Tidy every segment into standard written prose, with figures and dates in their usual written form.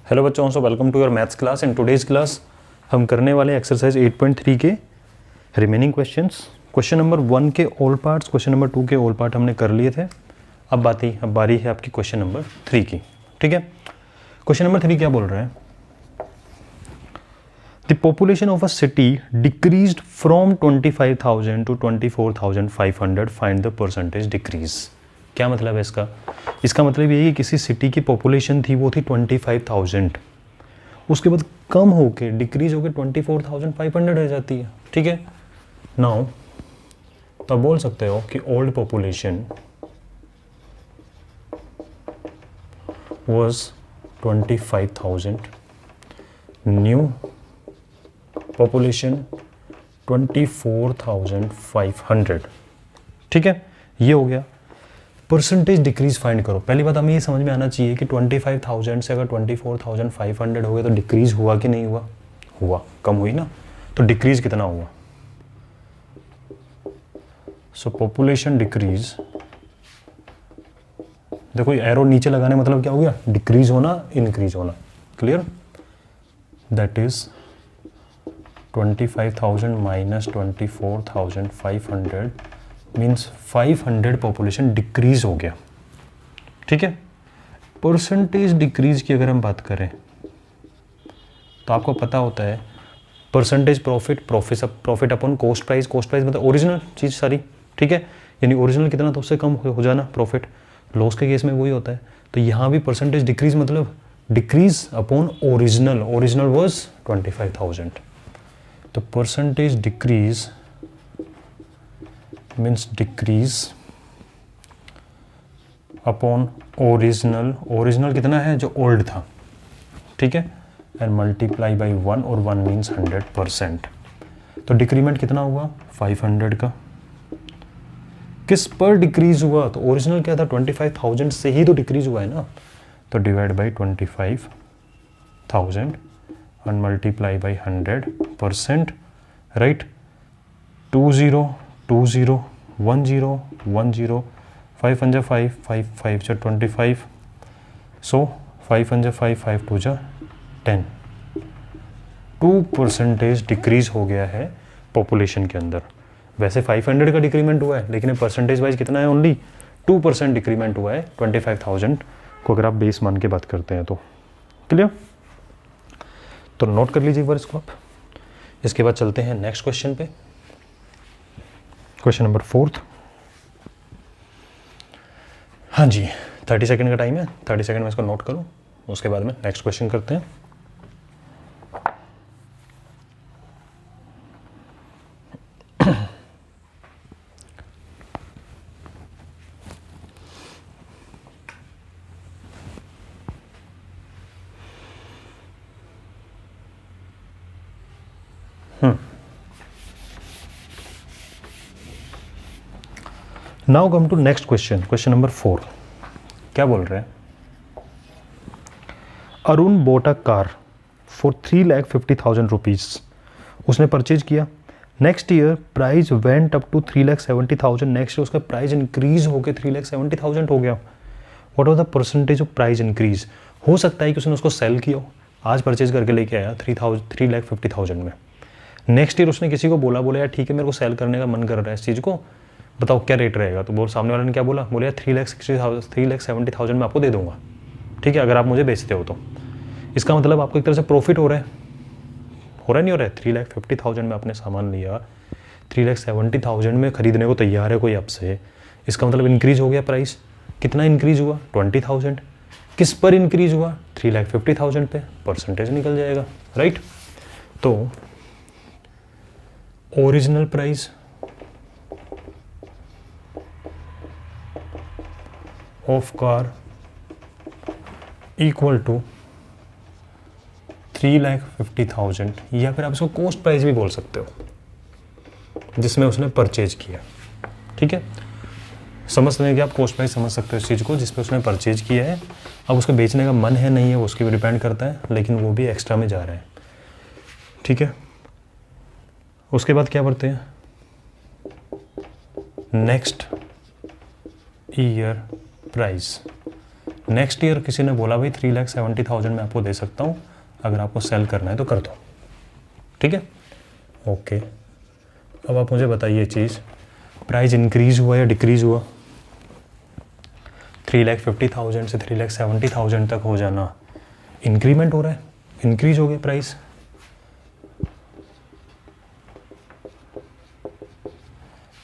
Hello बच्चों, so welcome to your maths class. In today's class हम करने वाले एक्सरसाइज 8.3 के रिमेनिंग क्वेश्चंस। क्वेश्चन नंबर 1 के ऑल पार्ट्स, क्वेश्चन नंबर 2 के ऑल पार्ट हमने कर लिए थे। अब बारी है आपकी क्वेश्चन नंबर 3 की। ठीक है, क्वेश्चन नंबर 3 क्या बोल रहा है? The population of a city decreased from 25,000 to 24,500, find the percentage decrease. क्या मतलब है इसका? इसका मतलब ये है कि किसी सिटी की पॉपुलेशन थी, वो थी 25,000, उसके बाद कम होके डिक्रीज होके 24,500 रह जाती है। ठीक है, नाउ तो आप बोल सकते हो कि old population was 25,000, new population 24,500। ठीक है, ये हो गया। परसेंटेज डिक्रीज फाइंड करो। पहली बात हमें ये समझ में आना चाहिए कि 25,000 से अगर 24,500 हो गया तो डिक्रीज हुआ कि नहीं हुआ? हुआ, कम हुई ना। तो डिक्रीज कितना हुआ? सो पॉपुलेशन डिक्रीज, देखो एरो नीचे लगाने मतलब क्या हो गया? डिक्रीज होना, इंक्रीज होना। Clear? That is 25,000 minus 24,500 means 500 population decrease हो गया। ठीक है, परसेंटेज डिक्रीज की अगर हम बात करें तो आपको पता होता है percentage profit upon cost price. Cost price मतलब ओरिजिनल चीज़ सारी। ठीक है, यानी ओरिजिनल कितना तो उससे कम हो जाना प्रॉफिट। लॉस के केस में वही होता है। तो यहाँ भी परसेंटेज डिक्रीज मतलब decrease upon original. Original was 25,000, तो percentage decrease means decrease upon original. Original कितना है? जो ओल्ड था। ठीक है, एंड मल्टीप्लाई बाई 1, और 1 मीन्स 100%। तो डिक्रीमेंट कितना हुआ? 500 का। किस पर डिक्रीज हुआ? तो ओरिजिनल क्या था? 25,000 से ही तो डिक्रीज हुआ है ना। तो divide by 25,000 and multiply by 100%। Right, 20 20 10 10 5 5 5 5 5 25। So 5 5 5 5 2 10। 2% decrease हो गया है पॉपुलेशन के अंदर। वैसे 500 का डिक्रीमेंट हुआ है, लेकिन परसेंटेज वाइज कितना है? ओनली 2% डिक्रीमेंट हुआ है 25,000 को अगर आप बेस मान के बात करते हैं तो। क्लियर? तो नोट कर लीजिए एक बार इसको आप। इसके बाद चलते हैं नेक्स्ट क्वेश्चन पे। Question number 4। हाँ जी, 30 सेकंड का टाइम है। 30 सेकंड में इसको नोट करो, उसके बाद में नेक्स्ट क्वेश्चन करते हैं। Now come to next question, question number 4। क्या बोल रहे हैं? Arun bought a car for 3,50,000 rupees. उसने परचेज किया। Next year price went up to 3,70,000। Next year उसका प्राइस इंक्रीज होकर 3,70,000 हो गया। What was the percentage of price increase? हो सकता है कि उसने उसको सेल किया हो, आज परचेज करके लेके आया 3,50,000 में। नेक्स्ट ईयर उसने किसी को बोला यार ठीक है, मेरे को सेल करने का मन कर रहा है इस चीज़ को, बताओ क्या रेट रहेगा? तो सामने वाले ने क्या बोला? बोले यार 3,70,000 में आपको दे दूंगा। ठीक है, अगर आप मुझे बेचते हो तो। इसका मतलब आपको एक तरह से प्रॉफिट हो रहा है नहीं हो रहा है? 3,50,000 में आपने सामान लिया, 3,70,000 में खरीदने को तैयार है कोई आपसे। इसका मतलब इंक्रीज हो गया प्राइस। कितना इंक्रीज हुआ? 20,000। किस पर इंक्रीज हुआ? 3,50,000 पे। परसेंटेज निकल जाएगा। राइट, तो original price of car equal to 3,50,000, या फिर आप इसको कॉस्ट प्राइस भी बोल सकते हो जिसमें उसने परचेज किया। ठीक है, समझ लें कि आप कॉस्ट प्राइस समझ सकते हो इस चीज़ को जिसपे उसने परचेज किया है। अब उसको बेचने का मन है नहीं है, वो उसके भी डिपेंड करता है, लेकिन वो भी एक्स्ट्रा में जा रहा है। ठीक है, उसके बाद क्या करते हैं? Next year price next year किसी ने बोला भाई 3,70,000 में आपको दे सकता हूँ, अगर आपको सेल करना है तो कर दो, ठीक है। ओके, अब आप मुझे बताइए चीज़, प्राइस इंक्रीज हुआ या डिक्रीज हुआ? 3,50,000 से 3,70,000 तक हो जाना इंक्रीमेंट हो रहा है, इंक्रीज हो गया प्राइस।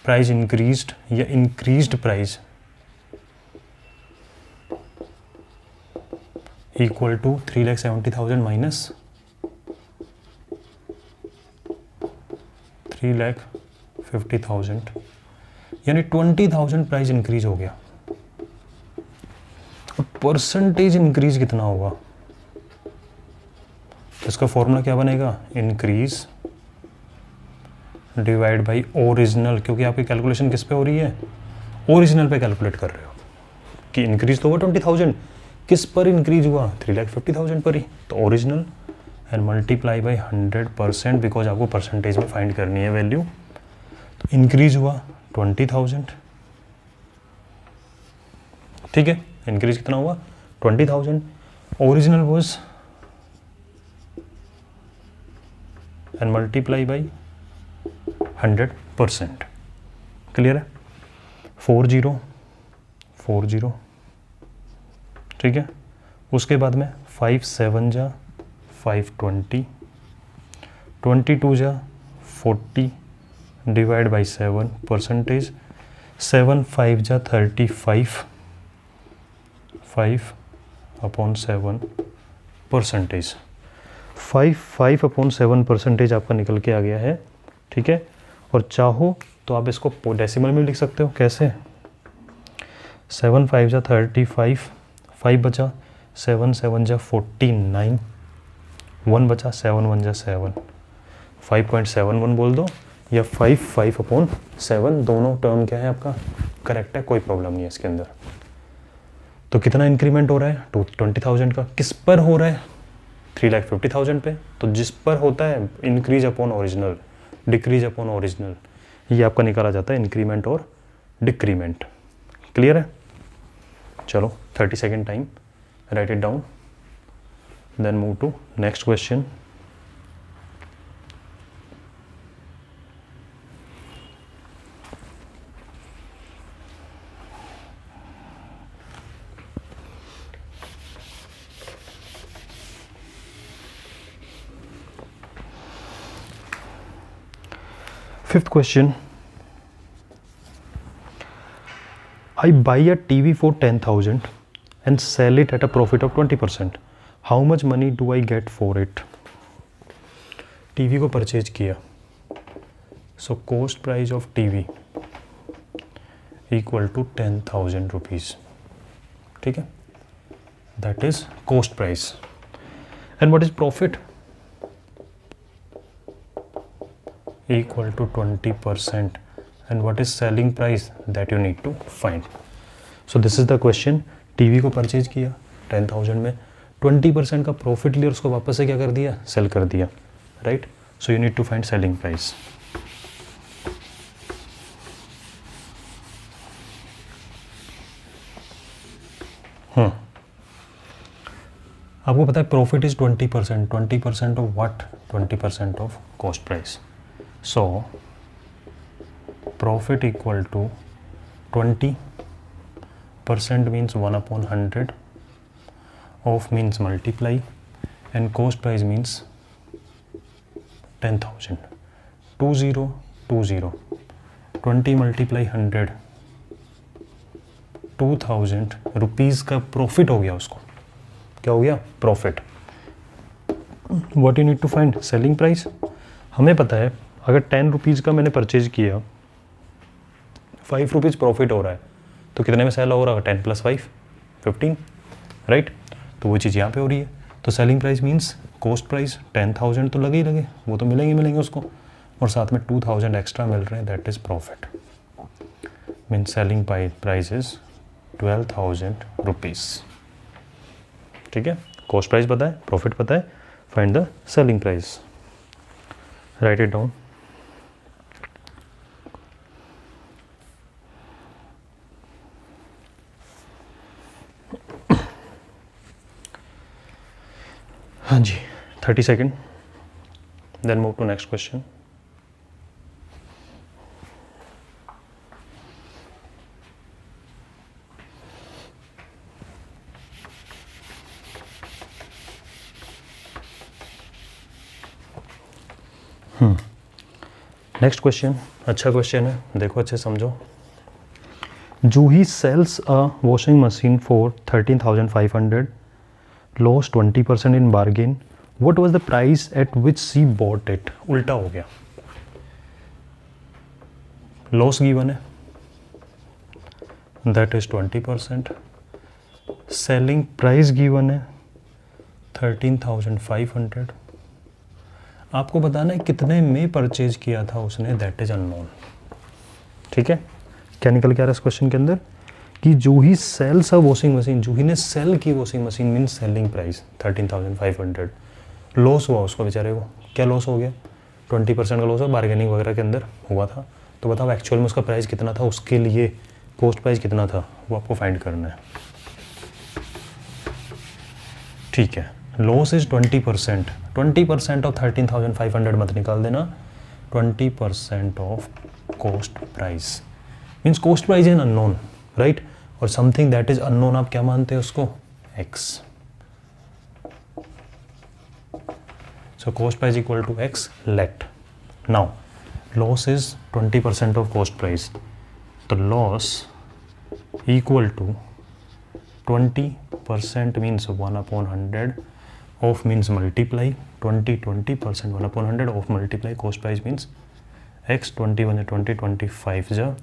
प्राइस इंक्रीज्ड या increased price equal to 3,70,000 minus 3,50,000, यानी 20,000 प्राइस इंक्रीज हो गया। अब परसेंटेज इंक्रीज कितना होगा? इसका फॉर्मूला क्या बनेगा? इंक्रीज डिवाइड बाई ओरिजिनल, क्योंकि आपकी कैलकुलेशन किस पे हो रही है? ओरिजिनल पे कैलकुलेट कर रहे हो कि इंक्रीज तो हुआ 20,000, किस पर इंक्रीज हुआ? 3,50,000 पर ही, तो original and multiply by 100%, because आपको परसेंटेज में फाइंड करनी है वैल्यू। तो इंक्रीज हुआ 20,000, ठीक है, इंक्रीज कितना हुआ? 20,000। Original was and multiply by 100%, clear है? 40, ठीक है। उसके बाद में 5 7 जा 520, 22 जा 40 डिवाइड बाई 7 परसेंटेज, 7 5 जा 35, 5/7 परसेंटेज, 5/7 परसेंटेज आपका निकल के आ गया है, ठीक है। और चाहो तो आप इसको डेसिमल में लिख सकते हो, कैसे? 7 5 जा 35, 5 बचा, 7 7 जा 49, 1 बचा, 7 1 जा 7, 5.71 बोल दो या 5/7, दोनों टर्म क्या है आपका? करेक्ट है, कोई प्रॉब्लम नहीं है इसके अंदर। तो कितना इंक्रीमेंट हो रहा है? 20,000 का। किस पर हो रहा है? 3,50,000 पे। तो जिस पर होता है increase upon original, decrease upon original, ये आपका निकाला जाता है इंक्रीमेंट और डिक्रीमेंट, क्लियर है? चलो 30 second time, right it down, then move to next question. Fifth question, I buy a TV for 10,000 and sell it at a profit of 20%. How much money do I get for it? TV को purchase किया, so cost price of TV equal to 10,000 rupees, ठीक है, that is cost price. And what is profit? equal to 20%, and what is selling price that you need to find. So this is the question. TV को purchase किया 10,000 में, 20% का profit लिया, उसको वापस से क्या कर दिया? सेल कर दिया, right? So you need to find selling price. आपको पता है profit is 20%, 20% of what? 20% of cost price. So profit equal to 20% means 1/100, of means multiply, and cost price means 10,000, 2020, 20 multiply 100, 2,000 rupees का प्रॉफिट हो गया। उसको क्या हो गया? Profit. What you need to find? Selling price. हमें पता है अगर 10 रुपीज़ का मैंने परचेज किया, 5 रुपीज़ प्रॉफिट हो रहा है, तो कितने में सेल हो रहा है? 10 + 5 15, राइट? तो वो चीज़ यहाँ पे हो रही है। तो selling price means cost price 10,000 तो लगे ही लगे, वो तो मिलेंगे उसको, और साथ में 2,000 एक्स्ट्रा मिल रहे हैं, that is profit. Means selling price is 12,000 rupees, ठीक है। कॉस्ट प्राइस पता है, प्रॉफिट पता है, find the selling price, write it down. हाँ जी, 30 second, then move to next question. Next question अच्छा क्वेश्चन है, देखो अच्छे समझो। Juhi sells a washing machine for 13,500, loss 20% in bargain, what was the price at which she bought it. उल्टा हो गया, लॉस गिवन है that is 20%, selling price given है 13,500, आपको बताना है कितने में परचेज किया था उसने, दैट इज अननोन। ठीक है, क्या निकल के आ रहा है इस क्वेश्चन के अंदर कि जूही सेल्स अ वॉशिंग मशीन, जूही ने सेल की washing machine, mean selling price 13,500, loss हुआ उसको बेचारे को, क्या लॉस हो गया, 20% का लॉस है, बार्गेनिंग वगैरह के अंदर हुआ था। तो बताओ एक्चुअल में उसका प्राइस कितना था, उसके लिए कॉस्ट प्राइस कितना था, वो आपको फाइंड करना है। ठीक है, लॉस इज 20%, 20% ऑफ 13,500 मत निकाल देना, 20% of cost price, means cost price is unknown, right, और समथिंग दैट इज अननोन आप क्या मानते हैं उसको, x। So cost price equal to x, let now loss is 20% of cost price, तो loss equal to 20% means 1/100 of means multiply 20% 1/100 of multiply cost price means x, 21 20 25 जा,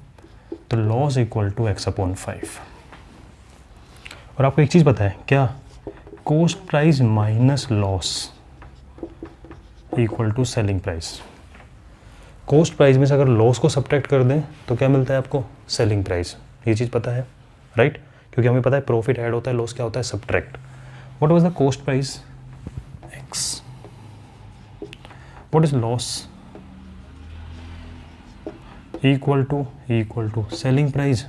तो loss equal to x/5। और आपको एक चीज़ पता है क्या, cost price minus loss equal to selling price. Cost price में से अगर लॉस को सब्ट्रैक्ट कर दें तो क्या मिलता है आपको, सेलिंग प्राइस। ये चीज़ पता है, राइट, क्योंकि हमें पता है प्रॉफिट ऐड होता है, लॉस क्या होता है, subtract. What was the cost price, x, what is loss, equal to selling price.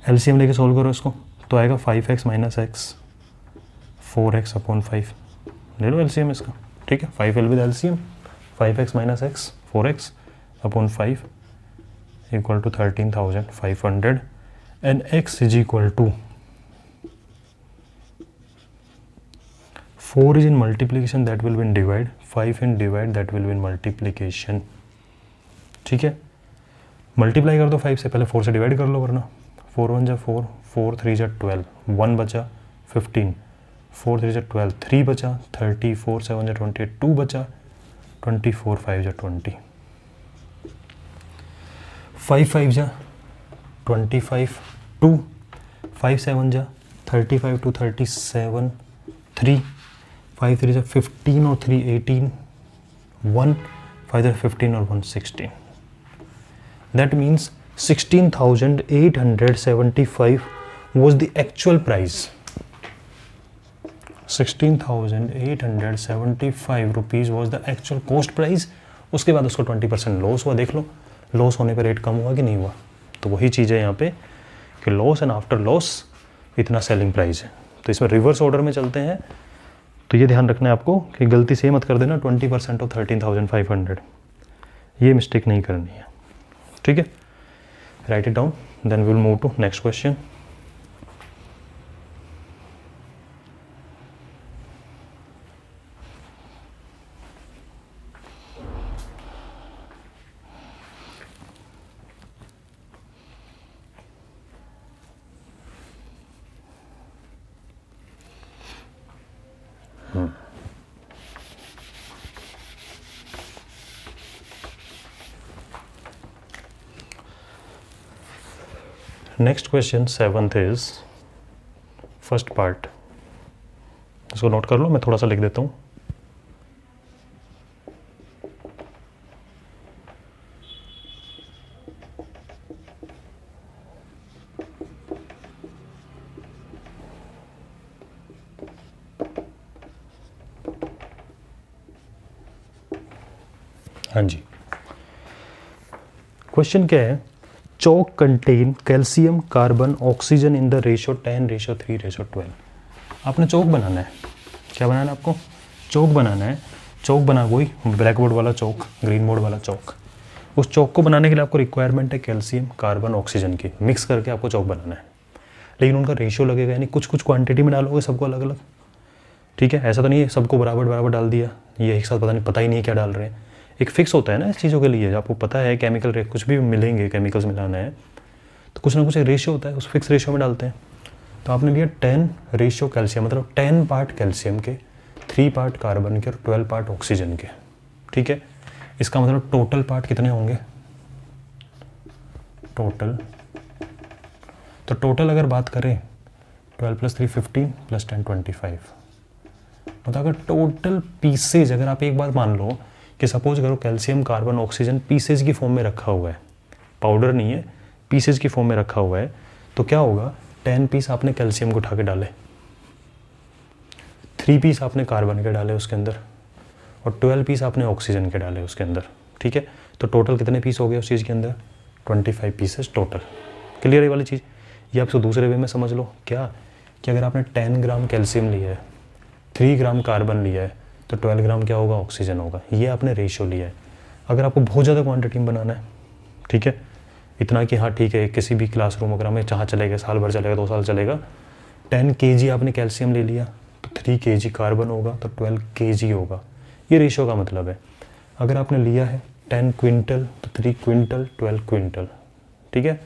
LCM लेके सॉल्व करो इसको, तो आएगा 5x माइनस एक्स 4x/5, ले लो एलसीएम इसका, ठीक है, 5 L with LCM, 5x minus x 4x/5 equal to 13,500 and x is equal to 4 is in multiplication that will be in divide, 5 in divide that will be in multiplication। ठीक है, multiply कर दो 5 से, पहले 4 से डिवाइड कर लो, वरना 4 1 जा 4, 4 3 जा 12, 1 बचा 15, 4 3 जा 12, 3 बचा 30, 4 7 जा 20, 2 बचा 24, 5 जा 20, 5 5 जा 25, 2 5 7 जा 35 to 37, 3 5 3 जा 15 और 3 18, 1 5 जा 15 और 1 16, that means 16,875 was the actual price, 16,875 rupees was the actual cost price। उसके बाद उसको 20% लॉस हुआ, देख लो लॉस होने पर रेट कम हुआ कि नहीं हुआ। तो वही चीज़ है यहाँ पे कि लॉस एंड आफ्टर लॉस इतना सेलिंग प्राइस है। तो इसमें रिवर्स ऑर्डर में चलते हैं, तो ये ध्यान रखना है आपको कि गलती से मत कर देना 20% ऑफ 13,500, ये मिस्टेक नहीं करनी है, ठीक है। Right it down, then we will move to next question. Next question 7th is first part, इसको नोट कर लो, मैं थोड़ा सा लिख देता हूँ। हाँ जी, क्वेश्चन क्या है, chalk contain calcium carbon oxygen in the ratio 10:3:12। आपने चौक बनाना है। क्या बनाना है आपको? चौक बनाना है। चौक बना वही ब्लैक बोर्ड वाला चौक, ग्रीन बोर्ड वाला चौक। उस चौक को बनाने के लिए आपको रिक्वायरमेंट है कैल्शियम कार्बन ऑक्सीजन की, मिक्स करके आपको चौक बनाना है। लेकिन उनका रेशियो लगेगा, यानी कुछ कुछ क्वांटिटी में डालोगे सबको अलग अलग। ठीक है, ऐसा तो नहीं है सबको बराबर बराबर डाल दिया, ये एक साथ पता ही नहीं है क्या डाल रहे हैं। एक फिक्स होता है ना इस चीज़ों के लिए, आपको पता है केमिकल कुछ भी मिलेंगे, केमिकल्स मिलाना है तो कुछ ना कुछ एक रेशियो होता है, उस फिक्स रेशियो में डालते हैं। तो आपने लिया 10 रेशियो कैल्शियम, मतलब 10 पार्ट कैल्शियम के, 3 पार्ट कार्बन के और 12 पार्ट ऑक्सीजन के। ठीक है, इसका मतलब टोटल पार्ट कितने होंगे? तो टोटल अगर बात करें 12 + 3 15 + 10 25। मतलब अगर टोटल पीसेज, अगर आप एक बात मान लो कि सपोज करो कैल्शियम कार्बन ऑक्सीजन पीसेज की फॉर्म में रखा हुआ है, पाउडर नहीं है, पीसेज की फॉर्म में रखा हुआ है, तो क्या होगा? 10 पीस आपने कैल्शियम को उठा के डाले, 3 पीस आपने कार्बन के डाले उसके अंदर, और 12 पीस आपने ऑक्सीजन के डाले उसके अंदर। ठीक है, तो टोटल कितने पीस हो गए उस चीज़ के अंदर? 25 पीसेस टोटल। क्लियर है वाली चीज़? ये आप दूसरे वे में समझ लो क्या, कि अगर आपने 10 ग्राम कैल्शियम लिया है, 3 ग्राम कार्बन लिया है, तो 12 ग्राम क्या होगा? ऑक्सीजन होगा। ये आपने रेशियो लिया है। अगर आपको बहुत ज़्यादा क्वांटिटी में बनाना है, ठीक है, इतना कि हाँ ठीक है किसी भी क्लासरूम वगैरह में जहाँ चलेगा, साल भर चलेगा, 2 साल चलेगा, 10 kg आपने कैल्शियम ले लिया तो 3 kg कार्बन होगा, तो 12 kg होगा। ये रेशियो का मतलब है। अगर आपने लिया है 10 क्विंटल तो 3 क्विंटल 12 क्विंटल। ठीक है,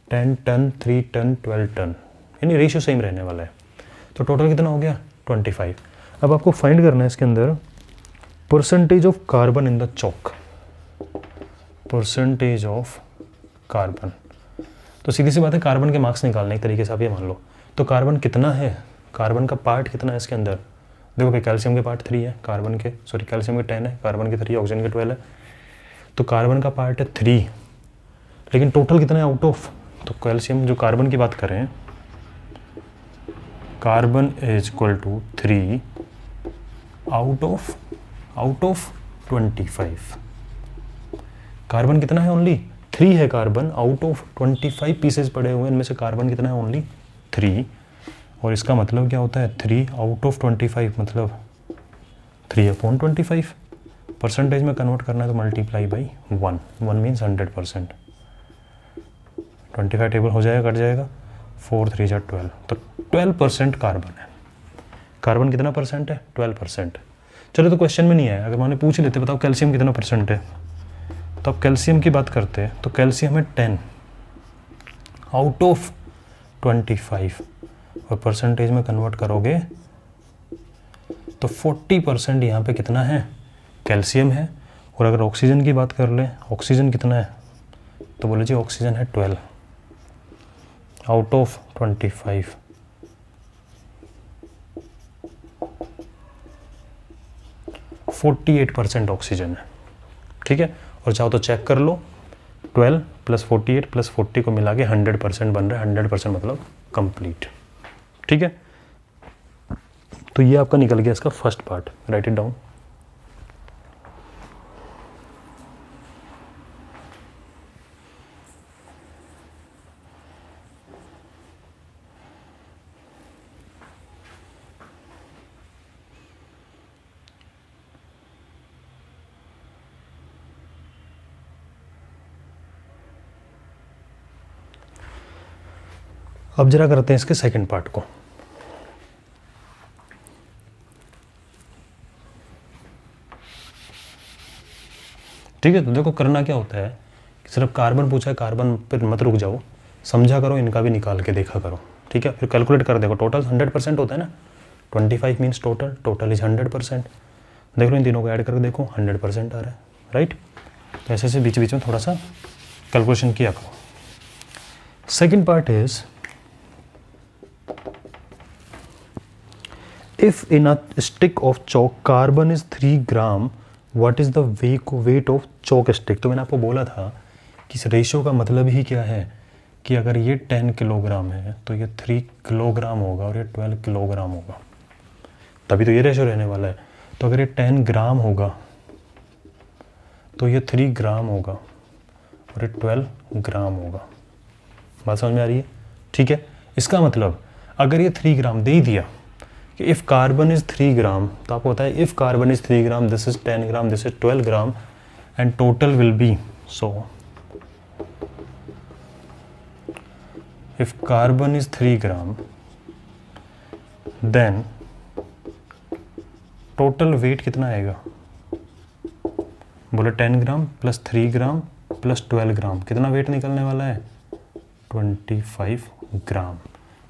10 टन 3 टन 12 टन, यानी रेशियो सेम रहने वाला है। तो टोटल कितना हो गया? 25। अब आपको फाइंड करना है इसके अंदर percentage of carbon in the Chowk, percentage of carbon. तो सीधी सी बात है, कार्बन के मार्क्स निकालने एक तरीके से आप ये मान लो। तो कार्बन कितना है, कार्बन का पार्ट कितना है इसके अंदर? देखो भाई, कैल्शियम के पार्ट 3 है, कार्बन के कैल्शियम के 10 है, कार्बन के 3, ऑक्सीजन के 12 है। तो कार्बन का पार्ट है 3, लेकिन टोटल कितना है आउट ऑफ? तो कैल्शियम जो कार्बन की बात करें, carbon is equal to 3 out of 25। Carbon कितना है? ओनली 3 है कार्बन, आउट ऑफ 25 पीसेस पड़े हुए हैं, इनमें से कार्बन कितना है? ओनली 3। और इसका मतलब क्या होता है? 3 आउट ऑफ 25 मतलब 3/25। परसेंटेज में कन्वर्ट करना है तो मल्टीप्लाई बाई 1 मीन्स 100%। 25 टेबल हो जाएगा, कट जाएगा, 4 3 जा 12, तो 12% कार्बन है। कार्बन कितना परसेंट है? 12%। चलो तो क्वेश्चन में नहीं आया, अगर मैंने पूछ लेते बताओ कैल्शियम कितना परसेंट है, तो अब कैल्शियम की बात करते हैं। तो कैल्शियम है 10 आउट ऑफ 25, और परसेंटेज में कन्वर्ट करोगे तो 40% यहाँ पे कितना है? कैल्शियम है। और अगर ऑक्सीजन की बात कर लें, ऑक्सीजन कितना है? तो बोले जी ऑक्सीजन है 12 आउट ऑफ 25। %48 ऑक्सीजन है। ठीक है, और चाहो तो चेक कर लो, 12 + 48 + 40 को मिला के 100% बन रहा है। 100% मतलब कंप्लीट। ठीक है, तो ये आपका निकल गया इसका first part. Right it down. अब जरा करते हैं इसके सेकंड पार्ट को। ठीक है, तो देखो करना क्या होता है, सिर्फ कार्बन पूछा है, कार्बन पर मत रुक जाओ, समझा करो, इनका भी निकाल के देखा करो। ठीक है, फिर कैलकुलेट कर देखो। टोटल 100% होता है ना, 25 मीन्स टोटल इज 100%। देख लो इन तीनों को ऐड करके देखो, 100% आ रहा है। राइट, तो ऐसे बीच बीच में थोड़ा सा कैलकुलेशन किया करो। Second part is, if in a stick of chalk carbon is 3 gram, what is the weight of chalk stick? तो मैंने आपको बोला था कि इस रेशियो का मतलब ही क्या है, कि अगर ये 10 किलोग्राम है तो ये 3 किलोग्राम होगा और ये 12 किलोग्राम होगा, तभी तो ये रेशियो रहने वाला है। तो अगर ये 10 ग्राम होगा तो ये 3 ग्राम होगा और ये 12 ग्राम होगा। बात समझ में आ रही है? ठीक है, इसका मतलब अगर ये 3 ग्राम दे ही दिया कि इफ़ कार्बन इज़ 3 ग्राम, तो आपको पता है if carbon is 3 gram, this is 10 gram, this is 12 gram and total will be, so if carbon is 3 gram then total weight कितना आएगा? बोले 10 ग्राम प्लस 3 ग्राम प्लस 12 ग्राम, कितना वेट निकलने वाला है? 25 ग्राम।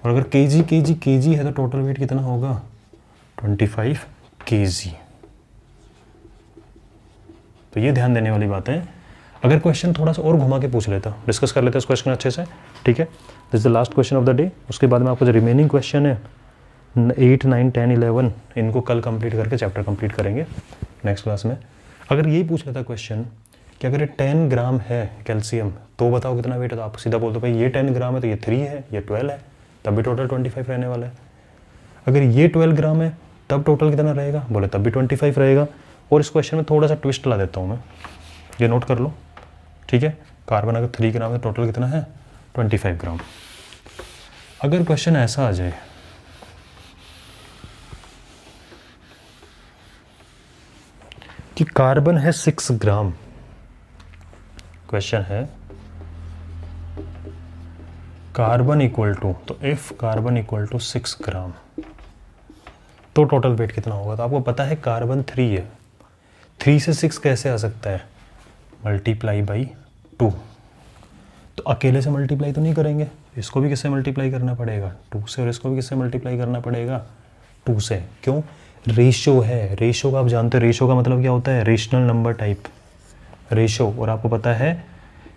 और अगर केजी है तो टोटल वेट कितना होगा? 25 केजी। तो ये ध्यान देने वाली बात है। अगर क्वेश्चन थोड़ा सा और घुमा के पूछ लेता, डिस्कस कर लेते उस क्वेश्चन अच्छे से, ठीक है? This is the last question of the day. उसके बाद में आपको जो रिमेनिंग क्वेश्चन है 8, 9, 10, 11 इनको कल कंप्लीट करके चैप्टर कंप्लीट करेंगे नेक्स्ट क्लास में। अगर यही पूछ लेता क्वेश्चन कि अगर ये 10 ग्राम है कैल्शियम तो बताओ कितना वेट है, तो आप सीधा बोल दो भाई ये 10 ग्राम है तो ये 3 है, ये 12 है, तब भी टोटल 25 रहने वाला है। अगर ये 12 ग्राम है तब टोटल कितना रहेगा? बोले तब भी 25 रहेगा। और इस क्वेश्चन में थोड़ा सा ट्विस्ट ला देता हूँ मैं, ये नोट कर लो, ठीक है? कार्बन अगर 3 ग्राम है टोटल कितना है? 25 ग्राम। अगर क्वेश्चन ऐसा आ जाए कि कार्बन है 6 ग्राम, क्वेश्चन है कार्बन इक्वल टू, तो इफ कार्बन इक्वल टू 6 ग्राम तो टोटल वेट कितना होगा? तो आपको पता है कार्बन 3 है, 3 से 6 कैसे आ सकता है? Multiply by 2। तो अकेले से मल्टीप्लाई तो नहीं करेंगे, इसको भी किससे मल्टीप्लाई करना पड़ेगा? 2 से, और इसको भी किससे मल्टीप्लाई करना पड़ेगा? 2 से। क्यों? रेशो है, रेशो का आप जानते हो, रेशो का मतलब क्या होता है? Rational number type ratio. और आपको पता है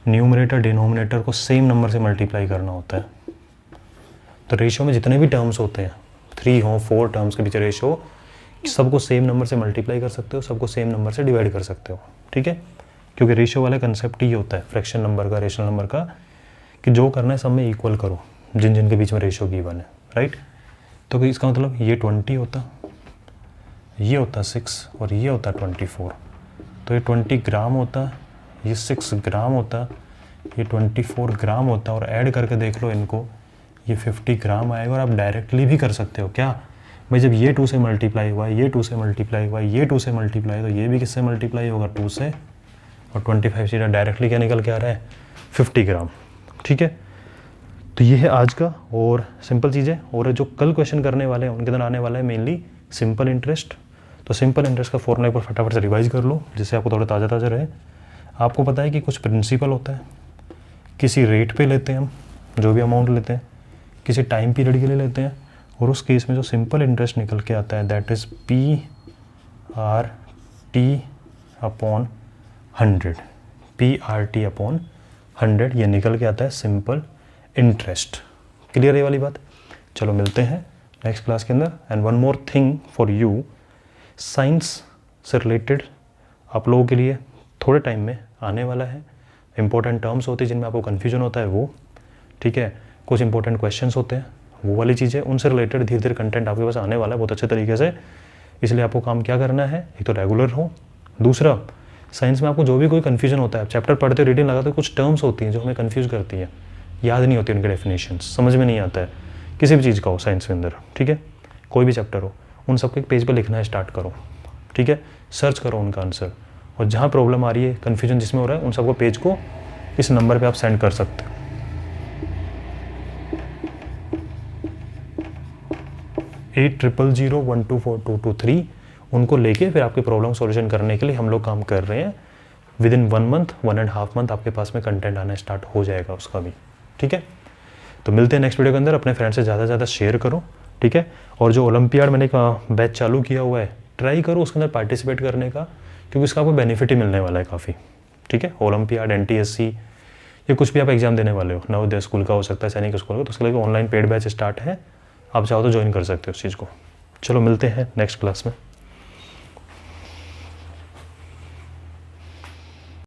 न्यूमरेटर डिनोमिनेटर को सेम नंबर से मल्टीप्लाई करना होता है। तो रेशो में जितने भी टर्म्स होते हैं, 3 हो 4 टर्म्स के बीच रेशो, सबको सेम नंबर से मल्टीप्लाई कर सकते हो, सबको सेम नंबर से डिवाइड कर सकते हो, ठीक है? क्योंकि रेशो वाला कंसेप्ट ही होता है फ्रैक्शन नंबर का, रेशनल नंबर का, कि जो करना है सब में इक्वल करो जिन जिन के बीच में रेशो गिवन है, राइट? तो इसका मतलब ये 20 होता, ये होता 6 और ये होता 24। तो ये 20 ग्राम होता, ये 6 ग्राम होता, ये 24 ग्राम होता, और ऐड करके देख लो इनको, ये 50 ग्राम आएगा। और आप डायरेक्टली भी कर सकते हो क्या भाई, जब ये 2 से मल्टीप्लाई हुआ, ये 2 से मल्टीप्लाई हुआ, ये 2 से मल्टीप्लाई, तो ये भी किससे मल्टीप्लाई होगा? 2 से। और 25 सीधा डायरेक्टली क्या निकल के आ रहा है? 50 ग्राम, ठीक है? तो ये है आज का, और सिंपल चीज़ें। और जो कल क्वेश्चन करने वाले हैं उनके अंदर आने वाला है मेनली सिंपल इंटरेस्ट। तो सिंपल इंटरेस्ट का फॉर्मूला एक बार फटाफट से रिवाइज कर लो, जिससे आपको थोड़ा ताज़ा ताज़ा रहे। आपको पता है कि कुछ प्रिंसिपल होता है, किसी रेट पे लेते हैं हम जो भी अमाउंट लेते हैं, किसी टाइम पीरियड के लिए लेते हैं, और उस केस में जो सिंपल इंटरेस्ट निकल के आता है that is PRT upon 100, PRT upon 100, ये निकल के आता है सिंपल इंटरेस्ट। क्लियर है ये वाली बात? चलो मिलते हैं नेक्स्ट क्लास के अंदर। And one more thing for you, science से रिलेटेड आप लोगों के लिए थोड़े टाइम में आने वाला है। इंपॉर्टेंट टर्म्स होते हैं जिनमें आपको कन्फ्यूजन होता है वो, ठीक है? कुछ इंपॉर्टेंट क्वेश्चंस होते हैं, वो वाली चीज़ें, उनसे रिलेटेड धीरे धीरे कंटेंट आपके पास आने वाला है बहुत अच्छे तरीके से। इसलिए आपको काम क्या करना है, एक तो रेगुलर हो, दूसरा साइंस में आपको जो भी कोई कन्फ्यूजन होता है, आप चैप्टर पढ़ते हो, रीडिंग लगाते हो, कुछ टर्म्स होती हैं जो हमें कन्फ्यूज़ करती है, याद नहीं होती उनके डेफिनेशन, समझ में नहीं आता है किसी भी चीज़ का हो साइंस के अंदर, ठीक है? कोई भी चैप्टर हो, उन सबको एक पेज पर लिखना है स्टार्ट करो, ठीक है? सर्च करो उनका आंसर, और जहाँ प्रॉब्लम आ रही है, कन्फ्यूजन जिसमें हो रहा है, उन सबको पेज को इस नंबर पे आप सेंड कर सकते हो। 8001242223 उनको लेके फिर आपके प्रॉब्लम सॉल्यूशन करने के लिए हम लोग काम कर रहे हैं। विद इन 1 मंथ 1.5 मंथ आपके पास में कंटेंट आना स्टार्ट हो जाएगा उसका भी, ठीक है? तो मिलते हैं नेक्स्ट वीडियो के अंदर। अपने फ्रेंड से ज़्यादा से ज़्यादा शेयर करो, ठीक है? और जो ओलंपियाड मैंने बैच चालू किया हुआ है, ट्राई करो उसके अंदर पार्टिसिपेट करने का, क्योंकि उसका आपको बेनिफिट ही मिलने वाला है काफ़ी, ठीक है? ओलंपियाड, NTSC, या कुछ भी आप एग्जाम देने वाले हो, नवोदय स्कूल का हो सकता है, सैनिक स्कूल का, तो उसके लिए ऑनलाइन पेड बैच स्टार्ट है, आप चाहो तो ज्वाइन कर सकते हो उस चीज़ को। चलो मिलते हैं नेक्स्ट क्लास में।